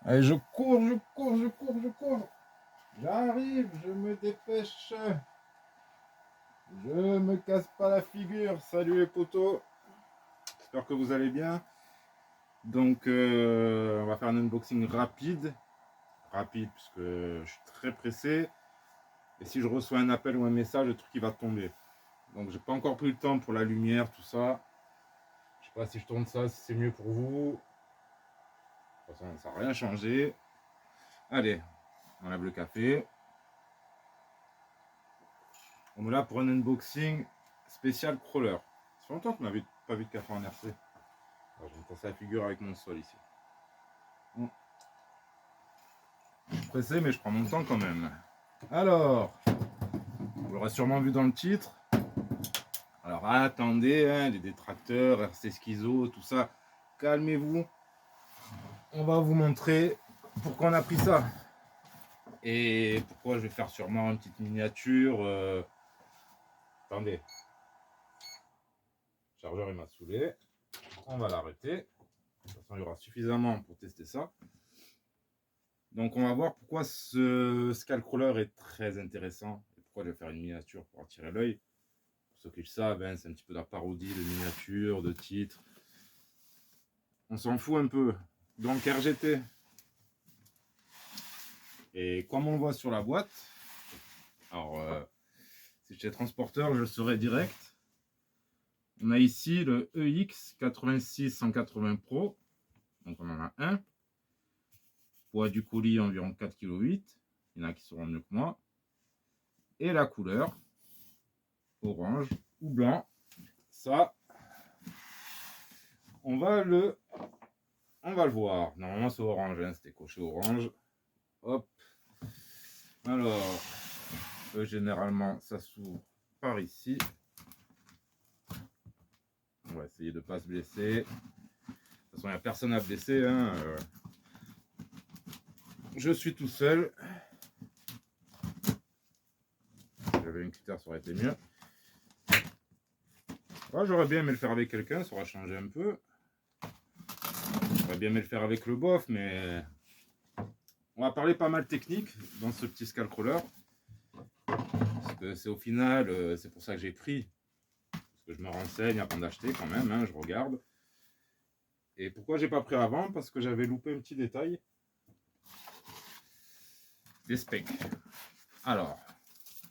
Allez, je cours, je cours, je cours, je cours. J'arrive, je me dépêche. Je me casse pas la figure. Salut les potos. J'espère que vous allez bien. Donc, on va faire un unboxing rapide. Rapide, puisque je suis très pressé. Et si je reçois un appel ou un message, le truc il va tomber. Donc, j'ai pas encore pris le temps pour la lumière, tout ça. Je sais pas si je tourne ça, si c'est mieux pour vous. De toute façon, ça n'a rien changé. Allez, on enlève le café. On est là pour un unboxing spécial crawler. Ça fait longtemps qu'on n'avait pas vu de café en RC. Alors, je vais me casser la figure avec mon sol ici. Bon. Je suis pressé, mais je prends mon temps quand même. Alors, vous l'aurez sûrement vu dans le titre. Alors attendez, hein, les détracteurs, RC Schizo, tout ça. Calmez-vous. On va vous montrer pourquoi on a pris ça. Et pourquoi je vais faire sûrement une petite miniature. Attendez. Le chargeur il m'a saoulé. On va l'arrêter. De toute façon, il y aura suffisamment pour tester ça. Donc on va voir pourquoi ce Skullcrawler est très intéressant et pourquoi je vais faire une miniature pour attirer l'œil. Pour ceux qui le savent, hein, c'est un petit peu la parodie de miniature, de titre. On s'en fout un peu. Donc RGT. Et comme on le voit sur la boîte, alors si j'étais transporteur, je le saurais direct. On a ici le EX 86-180 Pro. Donc on en a un. Poids du colis environ 4,8 kg. Il y en a qui seront mieux que moi. Et la couleur, orange ou blanc. Ça, on va le voir. Normalement c'est orange, hein, c'était coché orange. Hop. Alors, généralement ça s'ouvre par ici. On va essayer de ne pas se blesser. De toute façon, il n'y a personne à blesser. Hein. Je suis tout seul. Si j'avais une cutter, ça aurait été mieux. Ouais, j'aurais bien aimé le faire avec quelqu'un, ça aurait changé un peu. J'aurais bien aimé le faire avec le bof, mais on va parler pas mal technique dans ce petit Skullcrawler. Parce que c'est au final, c'est pour ça que j'ai pris. Parce que je me renseigne avant d'acheter quand même, hein, je regarde. Et pourquoi j'ai pas pris avant? Parce que j'avais loupé un petit détail. Des specs. Alors,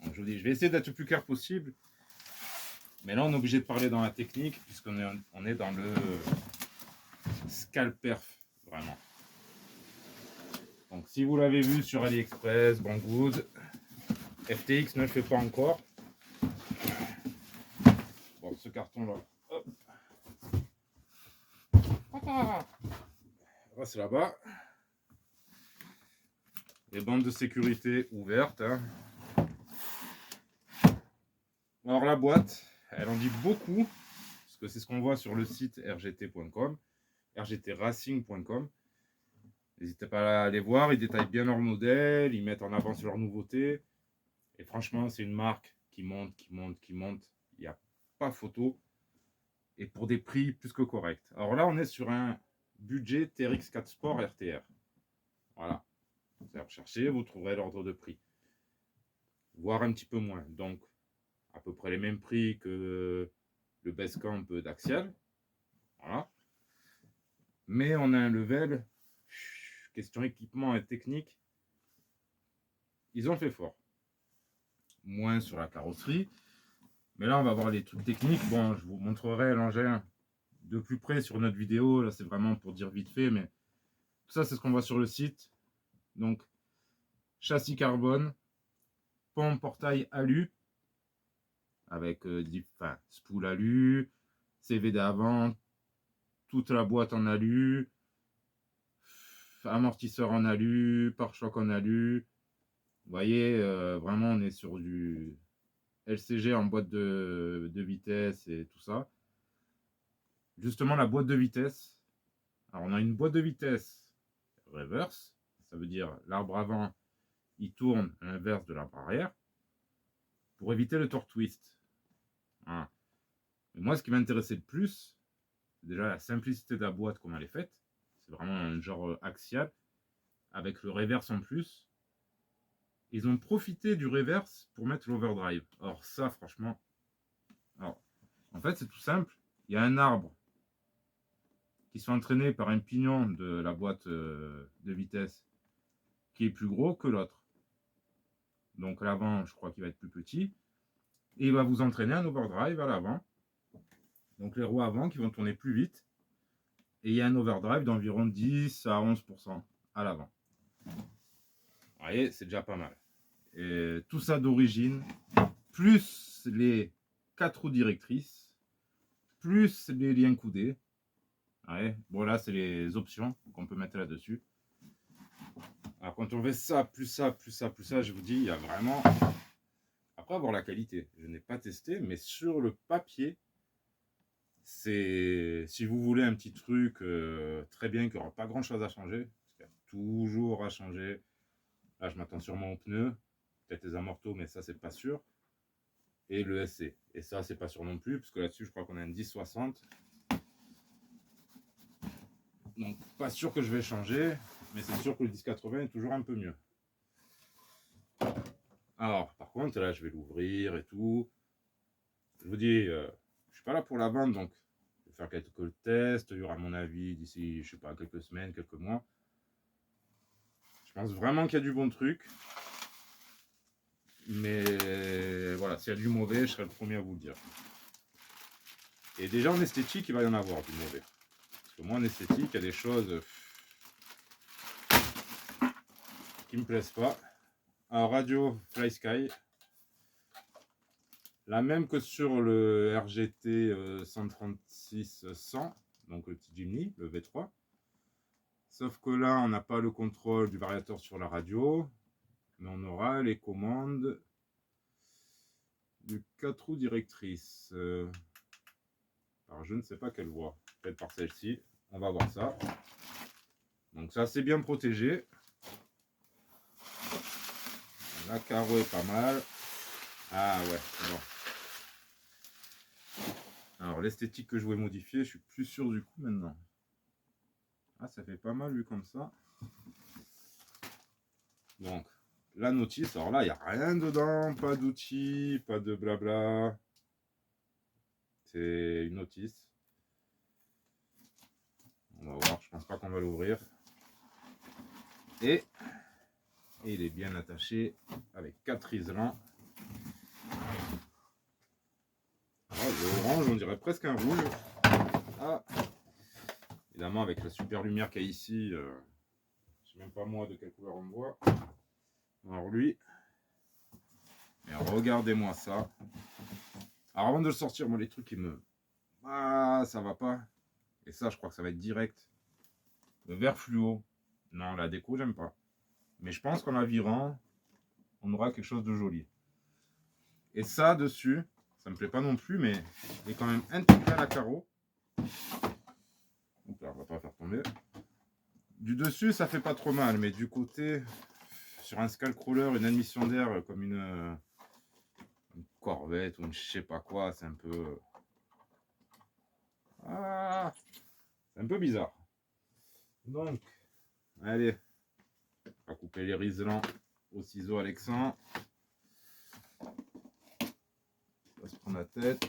je vous dis, je vais essayer d'être le plus clair possible. Mais là, on est obligé de parler dans la technique, puisqu'on est dans le Skalperf, vraiment. Donc, si vous l'avez vu sur AliExpress, Banggood, FTX ne le fait pas encore. Bon, ce carton-là, hop. Là, c'est là-bas. Les bandes de sécurité ouvertes. Hein. Alors, la boîte, elle en dit beaucoup, parce que c'est ce qu'on voit sur le site rgt.com, rgtracing.com. N'hésitez pas à aller voir, ils détaillent bien leur modèle, ils mettent en avant sur leurs nouveautés. Et franchement, c'est une marque qui monte, qui monte, qui monte. Il n'y a pas photo. Et pour des prix plus que corrects. Alors là, on est sur un budget TRX4 Sport RTR. Voilà. Vous allez rechercher, vous trouverez l'ordre de prix. Voire un petit peu moins. Donc, à peu près les mêmes prix que le Basecamp d'Axial. Voilà. Mais on a un level, question équipement et technique, ils ont fait fort. Moins sur la carrosserie. Mais là, on va voir les trucs techniques. Bon, je vous montrerai l'engin de plus près sur notre vidéo. Là, c'est vraiment pour dire vite fait. Mais tout ça, c'est ce qu'on voit sur le site. Donc, châssis carbone, pompe portail alu, avec spool alu, CVD avant, toute la boîte en alu, amortisseur en alu, pare-choc en alu. Vous voyez, vraiment, on est sur du LCG en boîte de vitesse et tout ça. Justement, la boîte de vitesse. Alors, on a une boîte de vitesse reverse. Ça veut dire l'arbre avant, il tourne à l'inverse de l'arbre arrière pour éviter le torque twist. Voilà. Et moi, ce qui m'intéressait le plus, c'est déjà la simplicité de la boîte, comme elle est faite. C'est vraiment un genre axial. avec le reverse en plus. Ils ont profité du reverse pour mettre l'overdrive. Alors ça, franchement... Alors, en fait, c'est tout simple. Il y a un arbre qui sont entraînés par un pignon de la boîte de vitesse qui est plus gros que l'autre. Donc l'avant, je crois qu'il va être plus petit. Et il va vous entraîner un overdrive à l'avant. Donc les roues avant qui vont tourner plus vite. Et il y a un overdrive d'environ 10 à 11% à l'avant. Vous voyez, c'est déjà pas mal. Et tout ça d'origine, plus les 4 roues directrices, plus les liens coudés. Ouais, bon là c'est les options qu'on peut mettre là-dessus. Alors quand on fait ça, plus ça, plus ça, plus ça, je vous dis, il y a vraiment... Après avoir la qualité, je n'ai pas testé, mais sur le papier, c'est... Si vous voulez un petit truc très bien, qui n'aura pas grand-chose à changer, parce qu'il y a toujours à changer. Là je m'attends sûrement aux pneus, peut-être les amortos, mais ça c'est pas sûr. Et le SC, et ça c'est pas sûr non plus, parce que là-dessus je crois qu'on a un 1060. Donc pas sûr que je vais changer, mais c'est sûr que le 1080 est toujours un peu mieux. Alors par contre là je vais l'ouvrir et tout. Je vous dis, je suis pas là pour la vendre, donc je vais faire quelques tests. Il y aura à mon avis d'ici, je sais pas, quelques semaines, quelques mois. Je pense vraiment qu'il y a du bon truc. Mais voilà, s'il y a du mauvais, je serai le premier à vous le dire. Et déjà en esthétique, il va y en avoir du mauvais. Parce que moi en esthétique, il y a des choses qui me plaisent pas. Alors radio FlySky, la même que sur le RGT 136-100, donc le petit Jimny, le V3. Sauf que là, on n'a pas le contrôle du variateur sur la radio, mais on aura les commandes de 4 roues directrices. Alors je ne sais pas quelle voie, peut-être par celle-ci, on va voir ça. Donc ça c'est bien protégé. La carreau est pas mal. Ah ouais, bon. Alors l'esthétique que je voulais modifier, je suis plus sûr du coup maintenant. Ah ça fait pas mal vu comme ça. Donc la notice, alors là il n'y a rien dedans, pas d'outils, pas de blabla. C'est une notice. On va voir, je pense pas qu'on va l'ouvrir. Et il est bien attaché avec 4 isolants. Le orange, on dirait presque un rouge. Ah. Évidemment, avec la super lumière qu'il y a ici, je sais même pas moi de quelle couleur on me voit. Alors lui, mais regardez-moi ça. Alors avant de le sortir, moi les trucs qui me... Ah, ça va pas. Et ça, je crois que ça va être direct. Le vert fluo. Non, la déco, j'aime pas. Mais je pense qu'en la virant, on aura quelque chose de joli. Et ça, dessus, ça me plaît pas non plus, mais il est quand même intégré à la carreau. Donc là, on va pas faire tomber. Du dessus, ça fait pas trop mal, mais du côté, sur un Skullcrawler, une admission d'air comme une Corvette ou une je sais pas quoi, c'est un peu... Ah, c'est un peu bizarre. Donc, allez, on va couper les riselants au ciseau Alexandre. On va se prendre la tête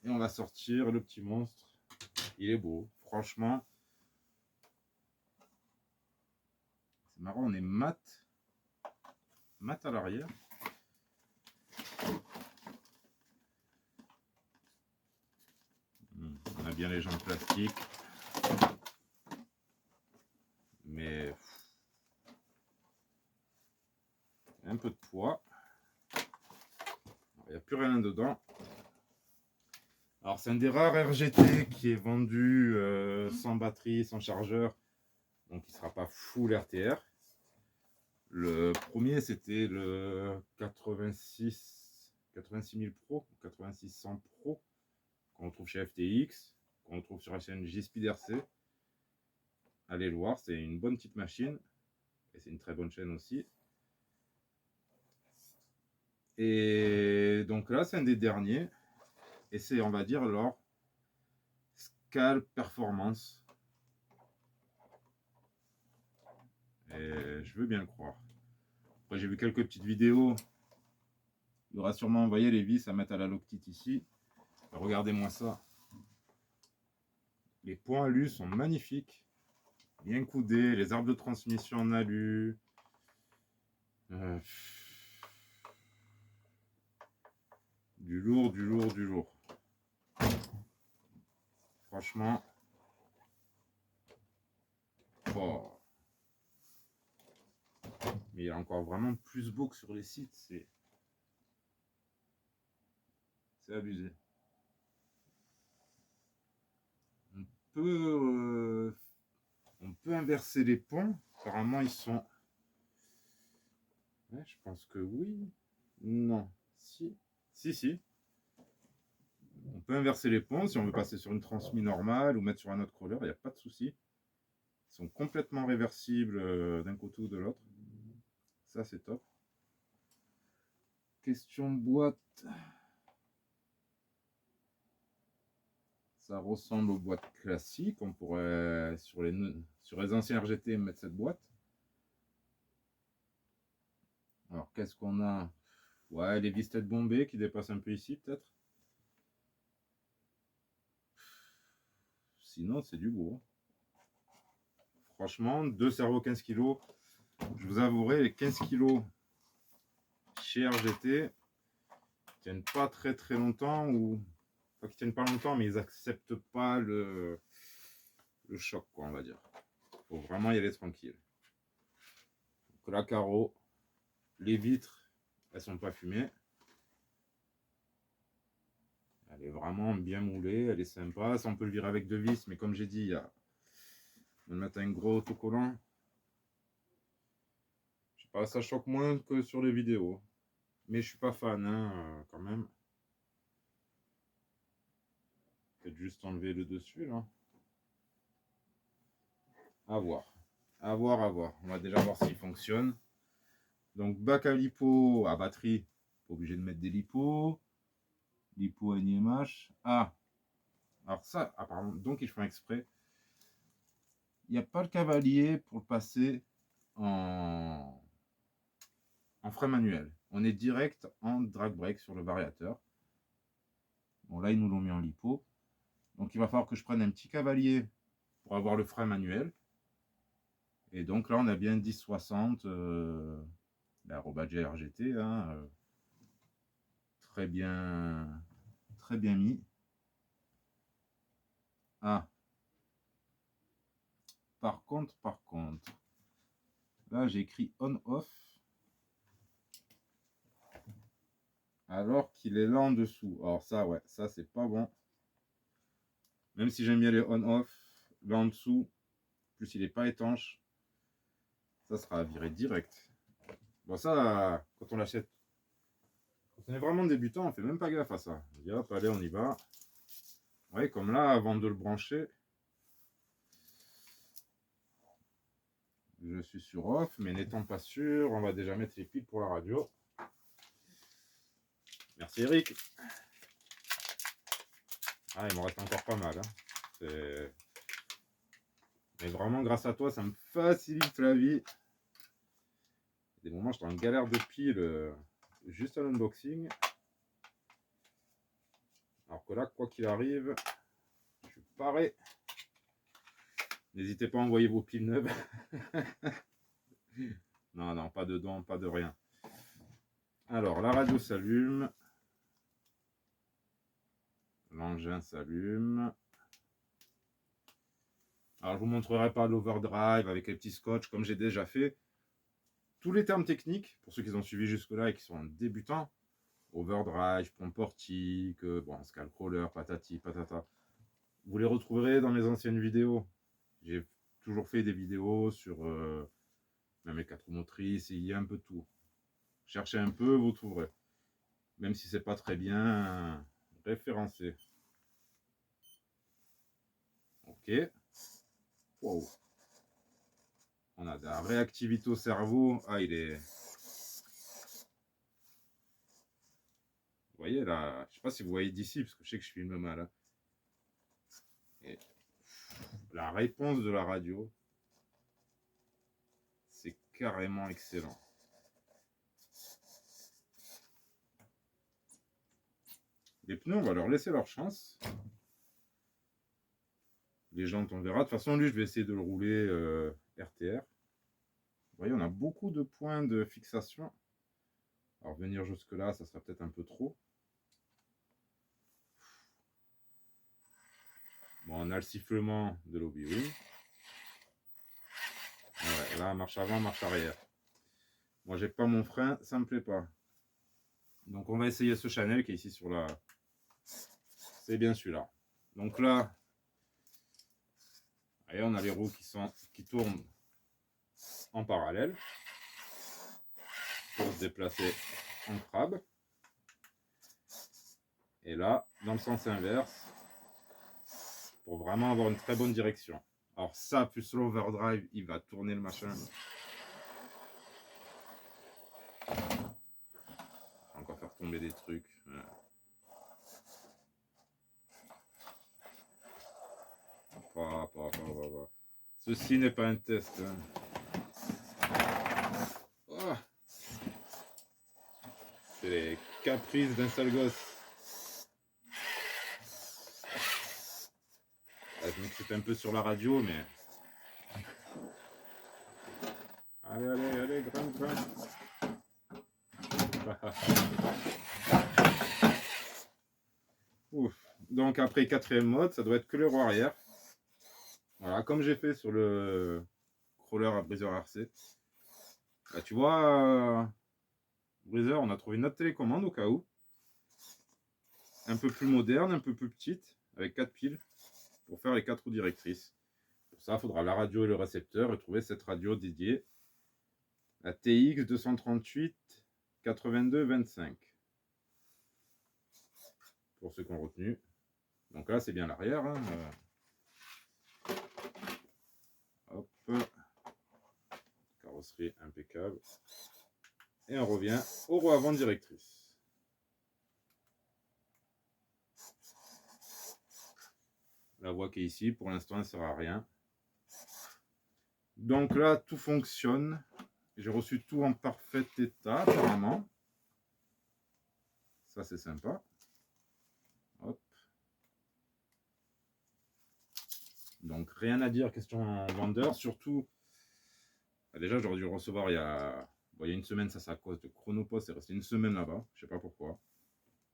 et on va sortir le petit monstre. Il est beau, franchement. C'est marrant, on est mat à l'arrière. On a bien les jantes plastiques. Mais un peu de poids. Il n'y a plus rien dedans. Alors c'est un des rares RGT qui est vendu sans batterie, sans chargeur. Donc il ne sera pas full RTR. Le premier c'était le 86 000 Pro, 8600 Pro, qu'on retrouve chez FTX, qu'on retrouve sur la chaîne J-Speed RC. Allez le voir, c'est une bonne petite machine. Et c'est une très bonne chaîne aussi. Et donc là, c'est un des derniers. Et c'est, on va dire, leur Scal Performance. Et Je veux bien le croire. Après, j'ai vu quelques petites vidéos. Il y aura sûrement envoyé les vis à mettre à la Loctite ici. Regardez-moi ça. Les points alu sont magnifiques. Bien coudés. Les arbres de transmission en alu. Du lourd, du lourd, du lourd. Franchement. Oh. Mais il est encore vraiment plus beau que sur les sites. C'est abusé. On peut inverser les ponts. Apparemment, ils sont... Ouais, je pense que oui. Non. Si. Si, si. On peut inverser les ponts si on veut passer sur une transmis normale ou mettre sur un autre crawler. Il n'y a pas de souci. Ils sont complètement réversibles d'un côté ou de l'autre. Ça, c'est top. Question boîte. Ça ressemble aux boîtes classiques. On pourrait, sur les anciens RGT, mettre cette boîte. Alors, qu'est-ce qu'on a? Ouais, les vis tête bombées qui dépassent un peu ici, peut-être. Sinon, c'est du beau. Franchement, 2 cerveaux 15 kg. Je vous avouerai, les 15 kg chez RGT tiennent pas très très longtemps, ou pas qu'ils tiennent pas longtemps, mais ils acceptent pas le choc, quoi, on va dire. Faut vraiment y aller tranquille. Donc la carreau, les vitres, elles sont pas fumées. Elle est vraiment bien moulée, elle est sympa. Ça, on peut le virer avec 2 vis, mais comme j'ai dit, on va mettre un gros autocollant. Je sais pas, ça choque moins que sur les vidéos. Mais je suis pas fan, hein, quand même. Peut-être juste enlever le dessus, là. À voir. À voir, à voir. On va déjà voir s'il fonctionne. Donc, bac à lipo, à batterie. Pas obligé de mettre des lipos. Lipo NIMH. Ah, alors ça, apparemment, donc ils font exprès. Il n'y a pas le cavalier pour le passer en frein manuel. On est direct en drag brake sur le variateur. Bon, là, ils nous l'ont mis en lipo. Donc, il va falloir que je prenne un petit cavalier pour avoir le frein manuel. Et donc là, on a bien 1060 la Robadger RGT. Hein, très bien mis. Ah. Par contre, là, j'ai écrit on-off. Alors qu'il est là en dessous. Alors ça, ouais, ça, c'est pas bon. Même si j'aime bien les on-off, là en dessous, plus il n'est pas étanche, ça sera viré direct. Bon, ça, quand on l'achète, quand on est vraiment débutant, on fait même pas gaffe à ça. On dit hop, allez, on y va. Ouais, comme là, avant de le brancher, je suis sur off, mais n'étant pas sûr, on va déjà mettre les piles pour la radio. Merci Eric. Ah, il m'en reste encore pas mal. Hein. Mais vraiment, grâce à toi, ça me facilite la vie. Des moments, j'étais en galère de piles juste à l'unboxing. Alors que là, quoi qu'il arrive, je suis paré. N'hésitez pas à envoyer vos piles neuves. Non, non, pas de dents, pas de rien. Alors, la radio s'allume. L'engin s'allume. Alors, je vous montrerai pas l'overdrive avec les petits scotch comme j'ai déjà fait. Tous les termes techniques, pour ceux qui ont suivi jusque-là et qui sont débutants, overdrive, pompe portique, bon, scale crawler, patati, patata, vous les retrouverez dans mes anciennes vidéos. J'ai toujours fait des vidéos sur même les 4 roues motrices, il y a un peu tout. Cherchez un peu, vous trouverez. Même si c'est pas très bien référencé. Ok. Wow. On a de la réactivité au cerveau. Ah, il est... Vous voyez là, je sais pas si vous voyez d'ici, parce que je sais que je filme mal. Hein. Et la réponse de la radio, c'est carrément excellent. Les pneus, on va leur laisser leur chance. Les jantes, on verra. De toute façon, lui, je vais essayer de le rouler RTR. Vous voyez, on a beaucoup de points de fixation. Alors, venir jusque-là, ça sera peut-être un peu trop. Bon, on a le sifflement de l'Obi-Wan. Ouais, là, marche avant, marche arrière. Moi, j'ai pas mon frein, ça me plaît pas. Donc, on va essayer ce Chanel qui est ici sur la... C'est bien celui-là. Donc là, voyez, on a les roues qui tournent en parallèle pour se déplacer en crabe. Et là, dans le sens inverse, pour vraiment avoir une très bonne direction. Alors ça, plus l'overdrive, il va tourner le machin. Encore faire tomber des trucs. Ouais. Ceci n'est pas un test. Oh. C'est les caprices d'un sale gosse. Là, je m'excite un peu sur la radio, mais... Allez, grimpe. Ouf. Donc après quatrième mode, ça doit être que le roue arrière. Voilà, comme j'ai fait sur le crawler à Breezer RC. Là, tu vois, Breezer, on a trouvé une autre télécommande au cas où. Un peu plus moderne, un peu plus petite, avec 4 piles, pour faire les 4 roues directrices. Pour ça, il faudra la radio et le récepteur et trouver cette radio dédiée. La TX 238 82 25. Pour ceux qui ont retenu. Donc là, c'est bien l'arrière. Hein. Hop. Carrosserie impeccable. Et on revient aux roues avant directrices. La voie qui est ici, pour l'instant, elle ne sert à rien. Donc là, tout fonctionne. J'ai reçu tout en parfait état, apparemment. Ça, c'est sympa. Hop. Donc, rien à dire, question vendeur. Surtout, déjà, j'aurais dû le recevoir il y a une semaine. Ça, c'est à cause de Chronopost. C'est resté une semaine là-bas. Je ne sais pas pourquoi.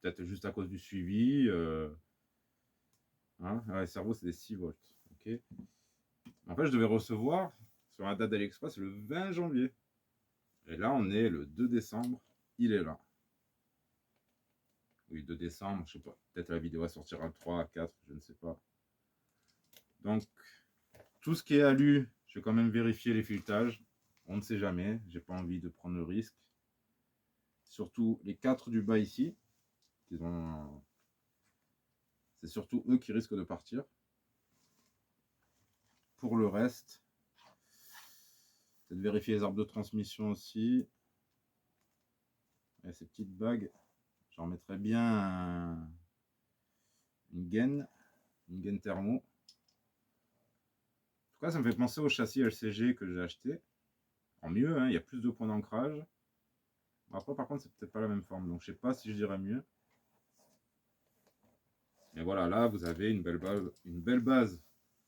Peut-être juste à cause du suivi. Hein, le cerveau, c'est des 6 volts. Ok. En fait, je devais recevoir sur la date d'AliExpress le 20 janvier. Et là, on est le 2 décembre. Il est là. Oui, 2 décembre, je sais pas. Peut-être la vidéo sortira le 3, 4, je ne sais pas. Donc, tout ce qui est alu, je vais quand même vérifier les fileutages. On ne sait jamais. J'ai pas envie de prendre le risque. Surtout les 4 du bas ici. C'est surtout eux qui risquent de partir. Pour le reste, peut-être vérifier les arbres de transmission aussi. Et ces petites bagues, j'en mettrais bien une gaine thermo. En tout cas, ça me fait penser au châssis LCG que j'ai acheté. En mieux, hein, il y a plus de points d'ancrage. Après, par contre, c'est peut-être pas la même forme, donc je sais pas si je dirais mieux. Mais voilà, là, vous avez une belle base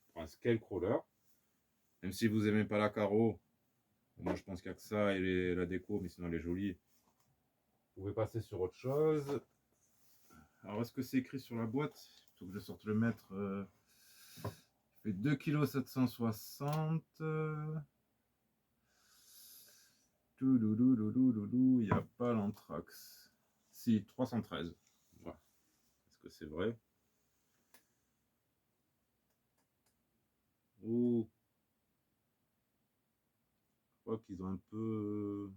pour un scale crawler. Même si vous n'aimez pas la carreau, moi je pense qu'il n'y a que ça et la déco, mais sinon elle est jolie. Vous pouvez passer sur autre chose. Alors, est-ce que c'est écrit sur la boîte? Il faut que je sorte le mètre. Fait 2,760 kg. Il n'y a pas l'anthrax. Si, 313. Voilà. Est-ce que c'est vrai? Oh. Je crois qu'ils ont un peu...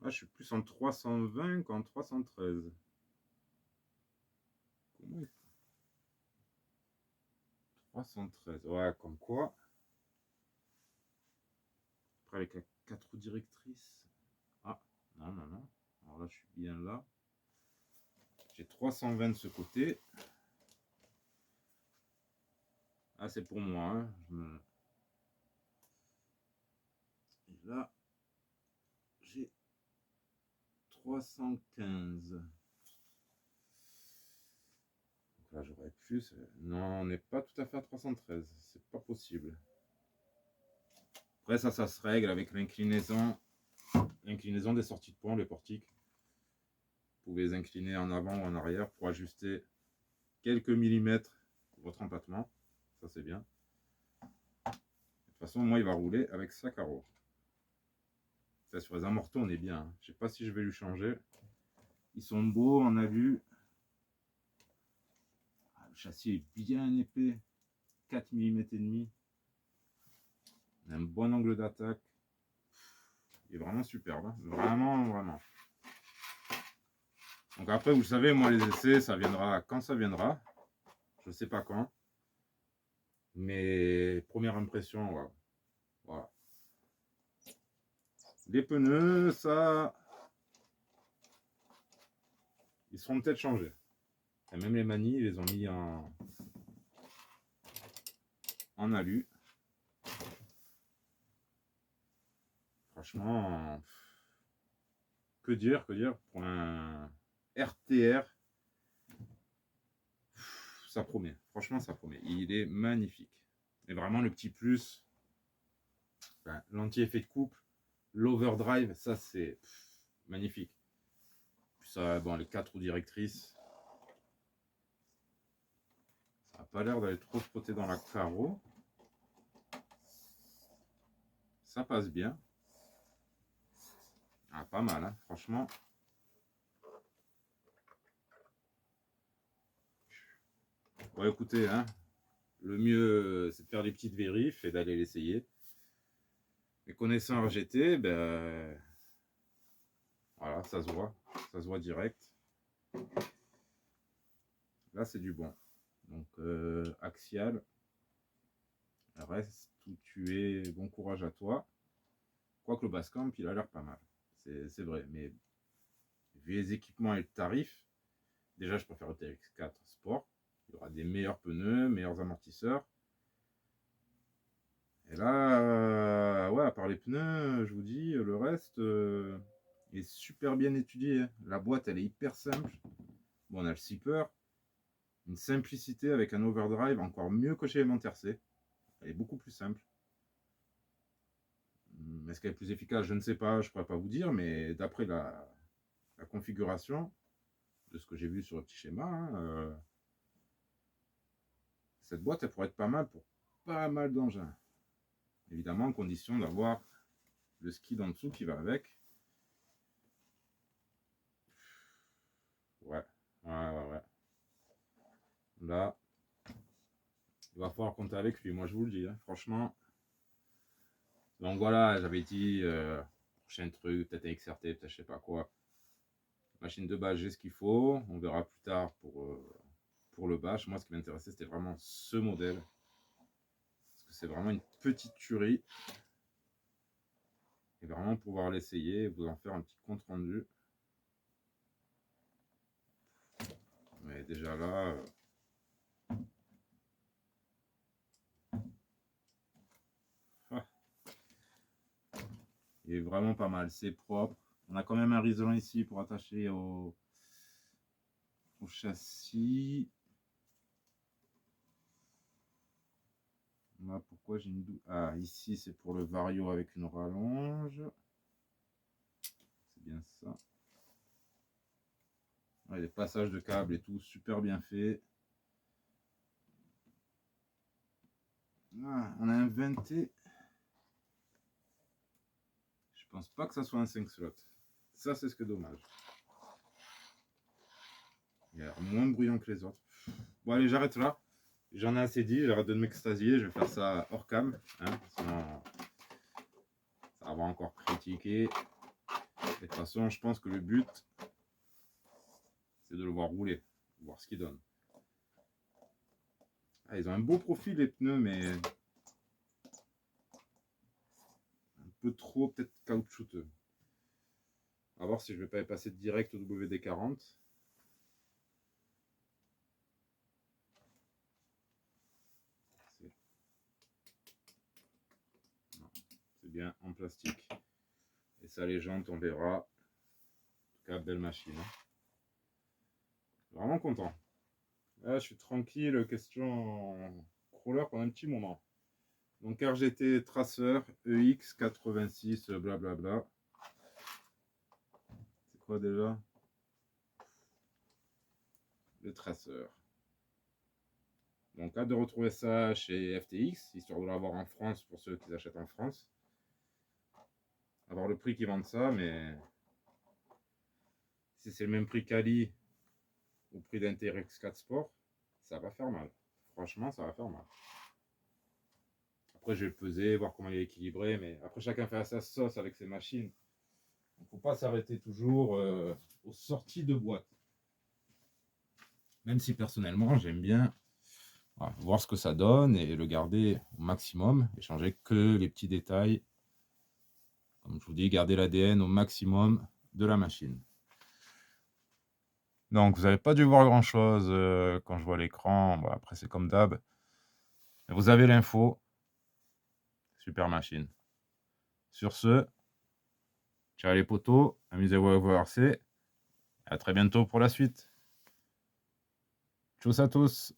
Ah, je suis plus en 320 qu'en 313. Comment il... 313. Ouais, comme quoi. Après, avec la 4 roues directrices. Ah, non. Alors là, je suis bien là. J'ai 320 de ce côté. Ah, c'est pour moi. Hein. 315. Donc là, j'aurais plus. Non, on n'est pas tout à fait à 313. C'est pas possible. Après, ça se règle avec l'inclinaison des sorties de pont, les portiques. Vous pouvez les incliner en avant ou en arrière pour ajuster quelques millimètres votre empattement. Ça, c'est bien. De toute façon, moi, il va rouler avec ça carreau. Ça, sur les amortos, on est bien. Hein. Je sais pas si je vais lui changer. Ils sont beaux en alu. Ah, le châssis est bien épais. 4 mm et demi. Un bon angle d'attaque. Il est vraiment superbe. Hein. Vraiment, vraiment. Donc après, vous le savez, moi, les essais, ça viendra quand ça viendra. Je ne sais pas quand. Mais première impression, wow. Voilà. Les pneus, ça... Ils seront peut-être changés. Et même les manies, ils les ont mis en alu. Franchement, que dire pour un RTR, ça promet. Franchement, ça promet. Il est magnifique. Et vraiment, le petit plus, ben, l'anti-effet de couple, l'overdrive, ça c'est magnifique. Puis ça, bon, les 4 roues directrices, ça n'a pas l'air d'aller trop frotter dans la carreau. Ça passe bien. Ah, pas mal, hein, franchement. Bon, écoutez, hein, le mieux, c'est de faire des petites vérifs et d'aller l'essayer. Et connaissant RGT, ben, voilà, ça se voit direct. Là, c'est du bon. Donc, axial, reste où tu es, bon courage à toi. Quoique le Basecamp, il a l'air pas mal. C'est vrai, mais vu les équipements et le tarif, déjà, je préfère le TX4 Sport. Il y aura des meilleurs pneus, meilleurs amortisseurs. Et là, ouais, à part les pneus, je vous dis, le reste est super bien étudié. La boîte, elle est hyper simple. Bon, on a le zipper. Une simplicité avec un overdrive encore mieux que chez Élémentaire C. Elle est beaucoup plus simple. Est-ce qu'elle est plus efficace? Je ne sais pas, je ne pourrais pas vous dire, mais d'après la configuration, de ce que j'ai vu sur le petit schéma, hein, cette boîte, elle pourrait être pas mal pour pas mal d'engins. Évidemment, en condition d'avoir le skid en dessous qui va avec. Ouais. Là, il va falloir compter avec lui, moi je vous le dis, hein, franchement. Donc voilà, j'avais dit, prochain truc, peut-être un XRT, peut-être je sais pas quoi. Machine de base, j'ai ce qu'il faut. On verra plus tard pour le bash. Moi, ce qui m'intéressait, c'était vraiment ce modèle. Parce que c'est vraiment une petite tuerie. Et vraiment pouvoir l'essayer, vous en faire un petit compte rendu. Mais déjà là... il est vraiment pas mal, c'est propre. On a quand même un risolon ici pour attacher au châssis. Là, pourquoi j'ai une double... Ah, ici c'est pour le vario avec une rallonge. C'est bien ça. Ouais, les passages de câbles et tout, super bien fait. Ah, on a un 20T. Je pense pas que ça soit un 5 slots. Ça, c'est ce que dommage. Il a l'air moins bruyant que les autres. Bon, allez, j'arrête là. J'en ai assez dit, j'arrête de m'extasier. Je vais faire ça hors cam. Hein, sinon, ça va encore critiquer. Et de toute façon, je pense que le but, c'est de le voir rouler. Voir ce qu'il donne. Ah, ils ont un beau profil, les pneus, mais un peu trop, peut-être caoutchouteux. On va voir si je vais pas y passer direct au WD-40. C'est bien en plastique. Et ça, les jantes, on verra. cas, belle machine. Hein. Vraiment content. Là, je suis tranquille, question crawler pendant un petit moment. Donc RGT Tracer EX86, blablabla. C'est quoi déjà? Le Tracer. Donc hâte de retrouver ça chez FTX, histoire de l'avoir en France pour ceux qui achètent en France. Avoir le prix qu'ils vendent ça, mais si c'est le même prix qu'Ali au prix d'un TRX 4 Sport, ça va faire mal. Franchement, ça va faire mal. Après, je vais le peser, voir comment il est équilibré, mais après, chacun fait sa sauce avec ses machines. Il ne faut pas s'arrêter toujours aux sorties de boîte. Même si personnellement, j'aime bien voir ce que ça donne et le garder au maximum et changer que les petits détails. Comme je vous dis, garder l'ADN au maximum de la machine. Donc, vous n'avez pas dû voir grand-chose quand je vois l'écran. Bon, après, c'est comme d'hab. Vous avez l'info. Super machine. Sur ce, ciao les potos, amusez-vous à WRC. À très bientôt pour la suite. Tchuss à tous.